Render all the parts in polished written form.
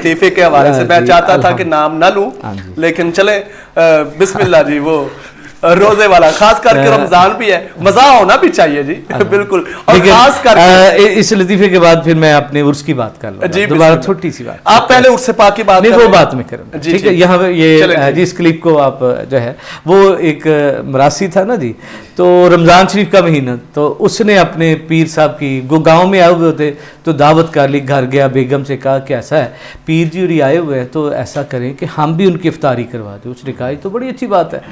लतीफ़े के हवाले से मैं चाहता था कि नाम ना लूं, लेकिन चले बिस्मिल्लाह जी। वो रोजे वाला खास करके रमजान भी है, मजा होना भी चाहिए जी। बिल्कुल। और खास करके इस लतीफे के बाद फिर मैं अपने उर्स की बात कर लूंगा, दोबारा छोटी सी बात। आप पहले उर्स पाक की बात नहीं, वो बात में करूंगा, ठीक है। यहाँ ये जिस क्लिप को आप जो है वो एक मरासी था ना जी, तो रमज़ान शरीफ का महीना, तो उसने अपने पीर साहब की गाँव में आए हुए होते तो दावत कर ली, घर गया, बेगम से कहा कि ऐसा है पीर जी और आए हुए हैं तो ऐसा करें कि हम भी उनकी इफ्तारी करवा दें। उसने कहा तो बड़ी अच्छी बात है।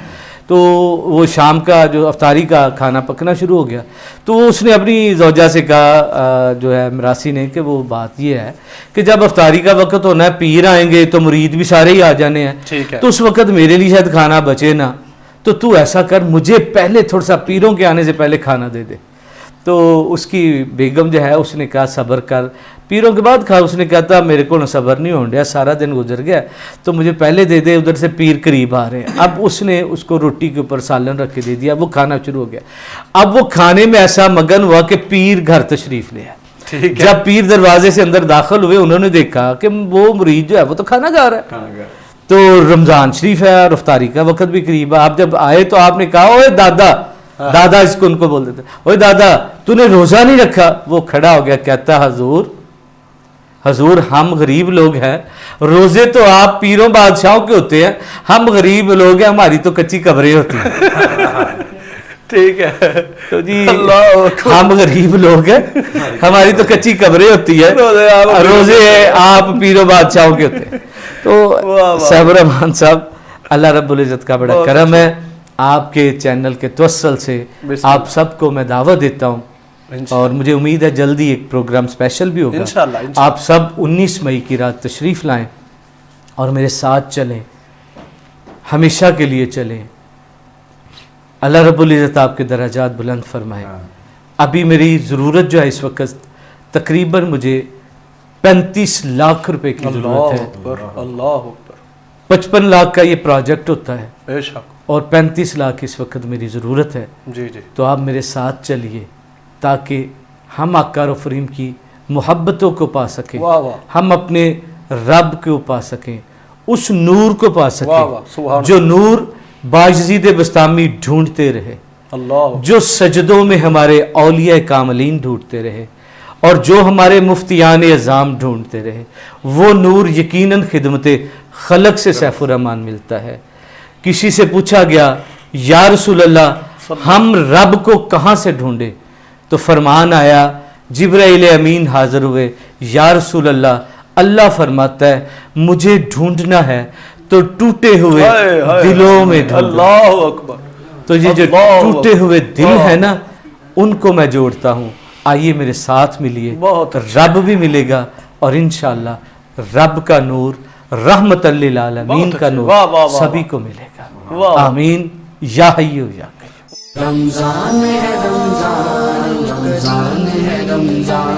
तो वो शाम का जो अफ्तारी का खाना पकना शुरू हो गया, तो उसने अपनी ज़ौजा से कहा जो है मरासी ने कि वो बात ये है कि जब अफ्तारी का वक्त होना है, पीर आएंगे तो मुरीद भी सारे ही आ जाने हैं, तो उस वक्त मेरे लिए शायद खाना बचे ना, तो तू ऐसा कर मुझे पहले थोड़ा सा पीरों के आने से पहले खाना दे दे। तो उसकी बेगम जो है उसने कहा सब्र कर, पीरों के बाद खा। उसने कहा था मेरे को सब्र नहीं हो रहा, सारा दिन गुजर गया, तो मुझे पहले दे दे, उधर से पीर करीब आ रहे हैं। अब उसने उसको रोटी के ऊपर सालन रख के दे दिया, वो खाना शुरू हो गया। अब वो खाने में ऐसा मगन हुआ कि पीर घर तशरीफ ले आए। जब पीर दरवाजे से अंदर दाखिल हुए, उन्होंने देखा कि वो मुरीद जो है वो तो खाना खा रहा है, तो रमज़ान शरीफ है और इफ्तारी का वक्त भी करीब है। आप जब आए तो आपने कहा ओए दादा, दादा इसको उनको बोल देते, ओए दादा तूने रोज़ा नहीं रखा। वो खड़ा हो गया, कहता हजूर हम गरीब लोग हैं, रोजे तो आप पीरों बादशाहों के होते हैं, हम गरीब लोग हैं, हमारी तो कच्ची कब्रें होती हैं। ठीक है, तो जी हम गरीब लोग हैं, हमारी तो कच्ची कब्रें होती है, रोजे आप पीरों बादशाहों के होते हैं। तो साहब रहमान साहब, अल्लाह रब्बुल इज़्ज़त का बड़ा करम है, आपके चैनल के तवस्सल से आप सबको मैं दावत देता हूँ, और मुझे उम्मीद है जल्दी एक प्रोग्राम स्पेशल भी होगा इंशाअल्लाह। आप सब 19 मई की रात तशरीफ़ लाएं और मेरे साथ चलें, हमेशा के लिए चलें। अल्लाह रब्बुल इज़्ज़त आपके दराजात बुलंद फरमाए। अभी मेरी ज़रूरत जो है इस वक्त तकरीबन मुझे 35 लाख रुपए की ज़रूरत है। 55 लाख का ये प्रोजेक्ट होता है और 35 लाख इस वक्त मेरी ज़रूरत है जी। तो आप मेरे साथ चलिए ताकि हम आका और फरीम की मोहब्बतों को पा सकें, हम अपने रब को पा सकें, उस नूर को पा सकें जो नूर बायज़ीद बस्तामी ढूंढते रहे, जो सजदों में हमारे औलिया कामलीन ढूंढते रहे, और जो हमारे मुफ्तियान अज़ाम ढूंढते रहे। वो नूर यकीनन खिदमत खलक से सैफुर रहमान मिलता है। किसी से पूछा गया या रसूल अल्लाह हम रब को कहाँ से ढूंढे, तो फरमान आया, जिब्राइल अमीन हाजिर हुए, या रसूल अल्लाह अल्लाह फरमाता है मुझे ढूंढना है तो टूटे हुए दिलों में ढूंढो। तो ये जो टूटे हुए दिल है ना, उनको मैं जोड़ता हूँ। आइए मेरे साथ मिलिए, रब भी मिलेगा और इंशाअल्लाह रब का नूर, रहमतल लिल आलमीन का नूर सभी को मिलेगा। आमीन या हय्यु या कय्यूम। रमजान है रमजान, रमजान है रमजान,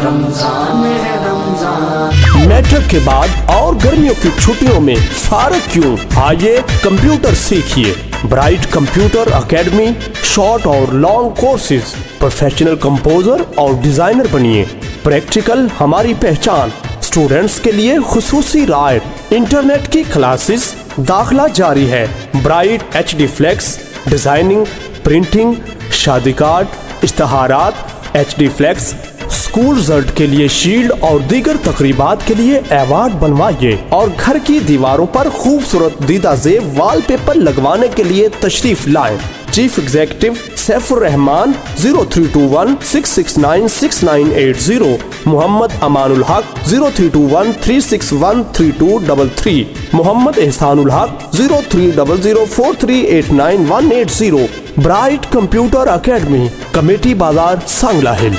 रमजान है रमजान। मैट्रिक के बाद और गर्मियों की छुट्टियों में फारग क्यों? आइए कंप्यूटर सीखिए। ब्राइट कंप्यूटर एकेडमी शॉर्ट और लॉन्ग कोर्सेज, प्रोफेशनल कंपोजर और डिजाइनर बनिए। प्रैक्टिकल हमारी पहचान, स्टूडेंट्स के लिए खुसूसी रायत, इंटरनेट की क्लासेस, दाखिला जारी है। Bright HD flex, designing, printing, शादी कार्ड, इश्तहारात, HD फ्लेक्स, स्कूल रिजल्ट के लिए शील्ड और दीगर तकरीबात के लिए अवार्ड बनवाइए। और घर की दीवारों पर खूबसूरत दीदा ज़ेब वॉलपेपर लगवाने के लिए तशरीफ लाएं। चीफ एग्जीक्यूटिव सैफुर रहमान 0321 669 6980, मोहम्मद अमानुल हक 0321 361 3233, मोहम्मद एहसानुल हक 0300 4389 180। ब्राइट कंप्यूटर एकेडमी, कमेटी बाजार, सांगला हिल।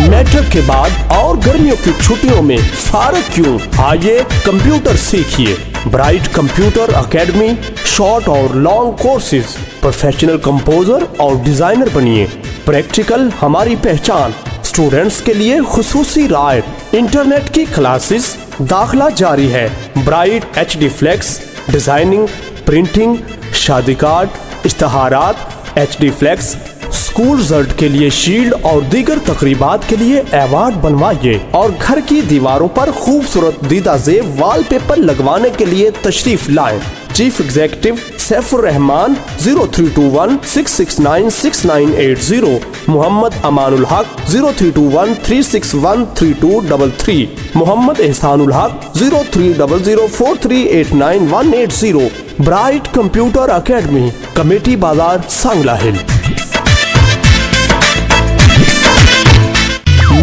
मैट्रिक के बाद और गर्मियों की छुट्टियों में फारग क्यों? आइए कंप्यूटर सीखिए। ब्राइट कंप्यूटर एकेडमी शॉर्ट और लॉन्ग कोर्सेज, प्रोफेशनल कंपोजर और डिजाइनर बनिए। प्रैक्टिकल हमारी पहचान, स्टूडेंट्स के लिए खुसूसी रायत, इंटरनेट की क्लासेस, दाखिला जारी है। Bright HD flex, designing, printing, शादी कार्ड, इश्तहारात, HD फ्लेक्स, स्कूल रिजल्ट के लिए शील्ड और दीगर तकरीबात के लिए अवार्ड बनवाइए और घर की दीवारों पर खूबसूरत दीदा ज़ेब वॉलपेपर लगवाने के लिए तशरीफ लाएं। चीफ एग्जीक्यूटिव सैफुर रहमान 0321-669-6980, मोहम्मद अमानुल हक 0321-361-3233, मोहम्मद एहसानुल हक 03004389-180। ब्राइट कंप्यूटर अकेडमी, कमेटी बाजार, सांगला हिल।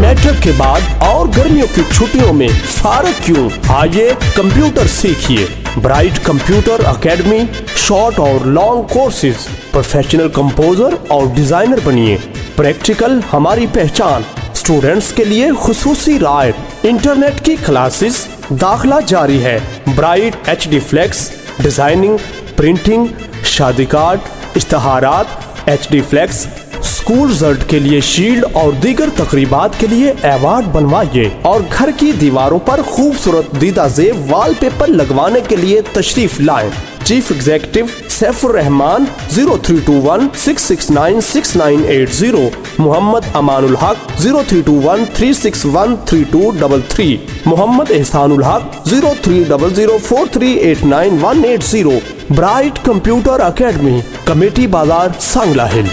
मैट्रिक के बाद और गर्मियों की छुट्टियों में फारग क्यों? आइए कंप्यूटर सीखिए। ब्राइट कंप्यूटर अकेडमी शॉर्ट और लॉन्ग कोर्सेज, प्रोफेशनल कंपोजर और डिजाइनर बनिए। प्रैक्टिकल हमारी पहचान, स्टूडेंट्स के लिए खुसूसी रायत, इंटरनेट की क्लासेस, दाखिला जारी है। Bright HD flex, designing, printing, शादी कार्ड, इश्तहारात, HD फ्लेक्स, स्कूल रिजल्ट के लिए शील्ड और दीगर तकरीबात के लिए अवार्ड बनवाइए और घर की दीवारों पर खूबसूरत दीदा ज़ेब वॉलपेपर लगवाने के लिए तशरीफ लाएं। चीफ एग्जीक्यूटिव सैफुर रहमान 0321-669-6980, मोहम्मद अमानुल हक 0321-361-3233, मोहम्मद एहसानुल हक 03004389-180। ब्राइट कंप्यूटर अकेडमी, कमेटी बाजार, सांगला हिल।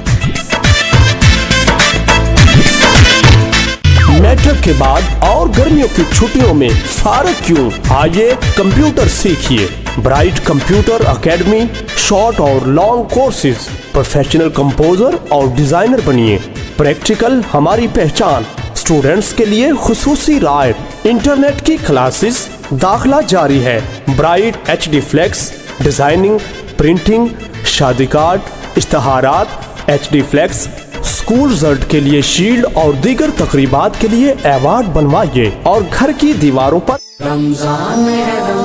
मैट्रिक के बाद और गर्मियों की छुट्टियों में फारग क्यों? आइए कंप्यूटर सीखिए। ब्राइट कंप्यूटर अकेडमी शॉर्ट और लॉन्ग कोर्सेज, प्रोफेशनल कंपोजर और डिजाइनर बनिए। प्रैक्टिकल हमारी पहचान, स्टूडेंट्स के लिए खुसूसी रायत, इंटरनेट की क्लासेस, दाखिला जारी है। Bright HD flex, designing, printing, शादी कार्ड, इश्तहारात, HD फ्लेक्स, स्कूल रिजल्ट के लिए शील्ड और दीगर तकरीबात के लिए अवार्ड बनवाइए और घर की दीवारों पर रमजान है